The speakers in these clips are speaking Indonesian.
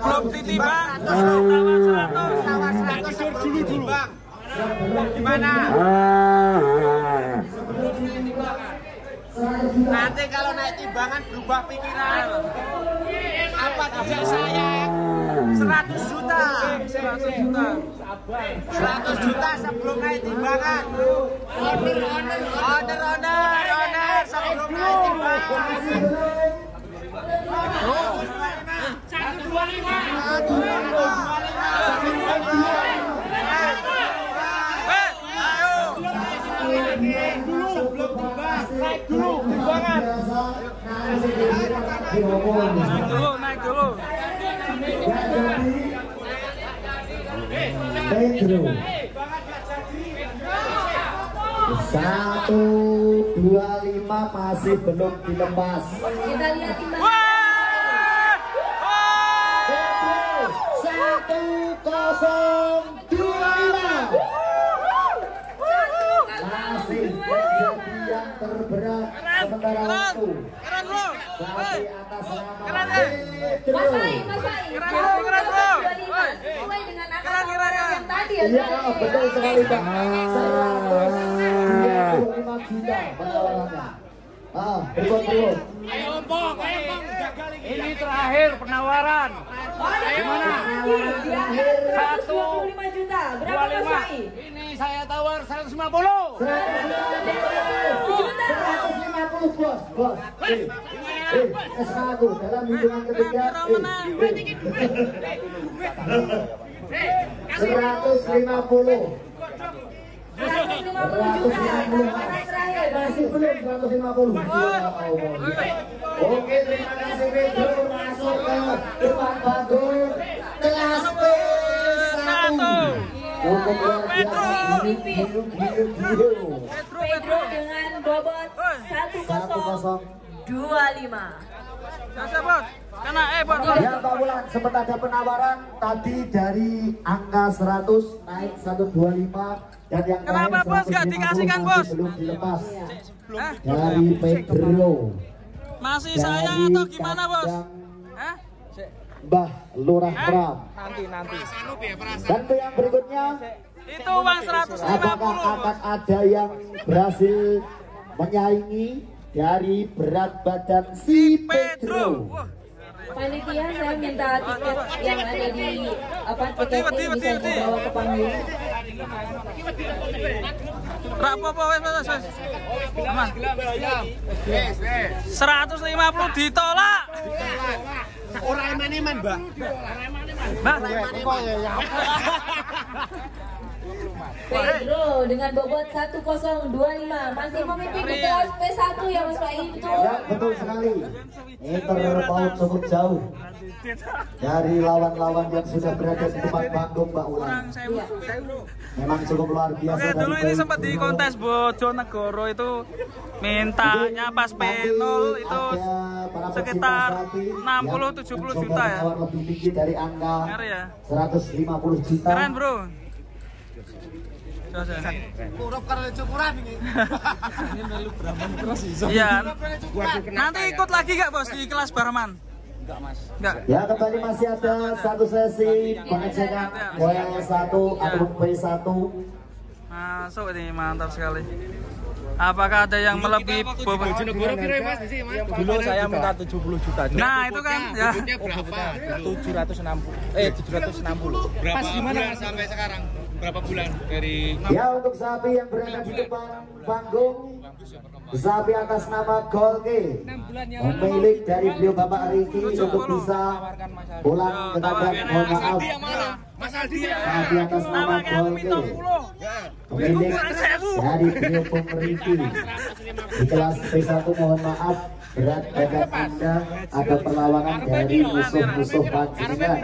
sebelum ditimbang tawar 100 sebelum ditimbang. Gimana? Nanti kalau naik timbangan berubah pikiran. Apa tidak saya 100 juta 100 juta sebelum naik timbangan. Order sebelum naik timbangan. 125. Naik dulu. Pedro 125 masih belum dilepas. Kita lihat timbangan. Pedro 1025 masih menjadi yang terberat sementara waktu. Sampai atas nama Pedro. Mas Baik. Keren, bro. Sesuai dengan angka yang tadi ya. Iya, betul sekali, Pak. 125 juta penawarannya. Berikut. Ini terakhir penawaran. Gimana? Di akhir 125 juta. Berapa Mas Baik? Ini saya tawar 150. 150 bos. S1 dalam hitungan ketiga. 150. 150 juta. Tawaran terakhir. Masih belum 150. Oke, terima kasih Pedro. Masuk ke depan bagus. Kelas P1. Untuk Pedro Pedro dengan bobot 1025. Bos. Karena bos. Ya Pak Wulan, sempat ada penawaran tadi dari angka 100 naik 125 dan yang Kenapa bos gak dikasihkan bos? belum dilepas Hah? dari Pedro. Masih sayang atau gimana bos? Hah? Mbah Lurah Pram. Nanti. Dan ke yang berikutnya, Itu uang 150. apakah akan ada yang berhasil menyaingi dari berat badan si Pedro? Wah, Panitia, saya minta tiket yang ada di tiket ini bisa dibawa ke panggung. berapa wes? Aman. 150 ditolak. Orang eman-eman, Mbak. Mbak. Pedro dengan bobot 1025 masih memimpin di kelas P1 ya Mas Baik, betul? Ya, betul sekali. Ini terpaut cukup jauh dari lawan-lawan yang sudah berada di depan panggung, Mbak Ulan. Memang cukup luar biasa. Oke, dulu ini sempat di kontes Bojonegoro itu mintanya pas P0 itu sekitar 60-70 juta ya. Lebih tinggi dari angka Ngeri ya. 150 juta. Keren bro. Iya. Nanti ikut lagi gak bos di kelas Barman? Enggak. Ya, kembali masih ada satu sesi pengecekan poin 1 ataupun P1. Masuk ini, mantap sekali. Apakah ada yang melebihi bobot? Dulu saya minta 70 juta. Nah, itu kan ya. Berapa? 760. Pas gimana sampai sekarang? Berapa bulan dari Ya, untuk sapi yang berada di depan panggung, sapi atas nama Golke, pemilik dari beliau Bapak Riki, untuk bisa pulang ke kandang. Mohon maaf, Mas Aldi sapi atas nama Golke, pemilik dari beliau Riki di kelas P1. Mohon maaf, berat badan Anda ada perlawanan dari musuh-musuh pancingan.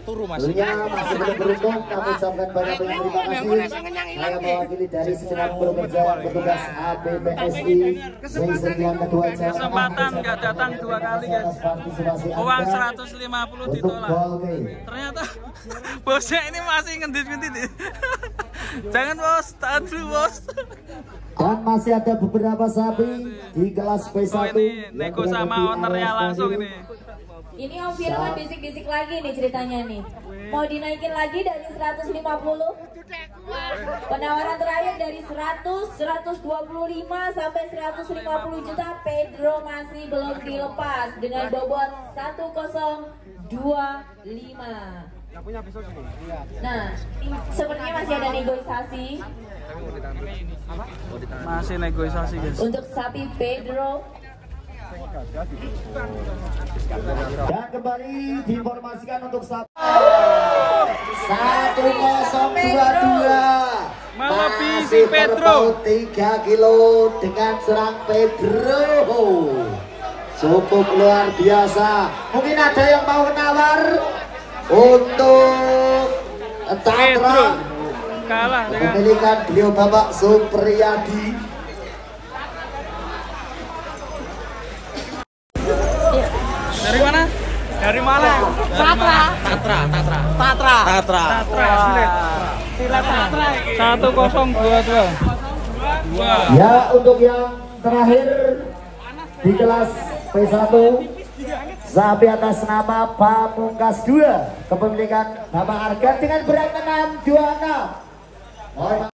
Tentunya masih belum beruntung, kami ucapkan banyak terima kasih. Saya mewakili dari segenap pekerja petugas APPSI yang kedua Kesempatan nggak datang 2 kali guys. Uang 150 ditolak. Ternyata bosnya ini masih ngendit-ngendit. Jangan bos, tahan dulu bos. Dan masih ada beberapa sapi di kelas P1. Oh ini nego sama ownernya langsung ini. Ini Om Firman bisik-bisik lagi nih ceritanya nih. Mau dinaikin lagi dari 150? Penawaran terakhir dari 100, 125 sampai 150 juta. Pedro masih belum dilepas dengan bobot 1025. Nah, sepertinya masih ada negosiasi. Masih negosiasi guys. Untuk sapi Pedro. Dan kembali diinformasikan untuk 1022 Melebihi Pedro 3 kilo dengan serang Pedro. Cukup luar biasa. Mungkin ada yang mau menawar untuk Tatra kalah dengan kepemilikan beliau Bapak Supriyadi. dari mana? Dari Malang. Tatra. 1022. Ya, untuk yang terakhir di kelas P1 sapi atas nama Pamungkas 2 kepemilikan Bapak Argan dengan berat 626.